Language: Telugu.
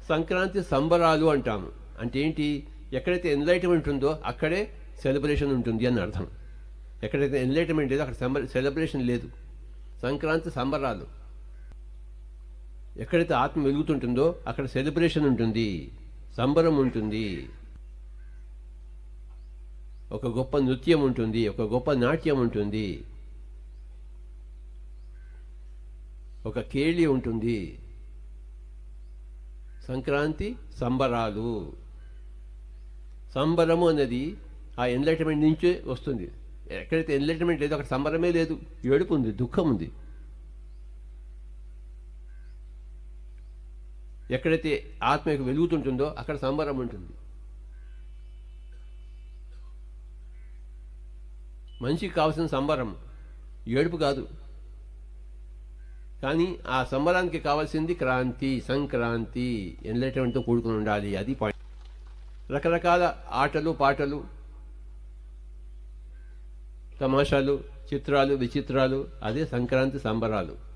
సంక్రాంతి సంబరాలు అంటాము. అంటే ఏంటి? ఎక్కడైతే ఎన్లైట్మెంట్ ఉందో అక్కడే సెలబ్రేషన్ ఉంటుంది అని అర్థం. ఎక్కడైతే ఎన్లైట్మెంట్ లేదో అక్కడ సెలబ్రేషన్ లేదు. సంక్రాంతి సంబరాలు. ఎక్కడైతే ఆత్మ వెలుగుతుంటుందో అక్కడ సెలబ్రేషన్ ఉంటుంది, సంబరం ఉంటుంది, ఒక గొప్ప నృత్యం ఉంటుంది, ఒక గొప్ప నాట్యం ఉంటుంది, ఒక కేళి ఉంటుంది. సంక్రాంతి సంబరాలు. సంబరము అనేది ఆ ఎన్లైట్మెంట్ నుంచే వస్తుంది. ఎక్కడైతే ఎన్లైట్మెంట్ లేదో అక్కడ సంబరమే లేదు, ఏడుపు ఉంది, దుఃఖం ఉంది. ఎక్కడైతే ఆత్మకు వెలుగుతుంటుందో అక్కడ సంబరం ఉంటుంది. మనిషికి కావాల్సిన సంబరం, ఏడుపు కాదు. కానీ ఆ సంబరానికి కావాల్సింది క్రాంతి, సంక్రాంతి, ఎన్లైట్మెంట్తో కూడుకుని ఉండాలి. అది పాయింట్. రకరకాల ఆటలు, పాటలు, తమాషాలు, చిత్రాలు, విచిత్రాలు, అదే సంక్రాంతి సంబరాలు.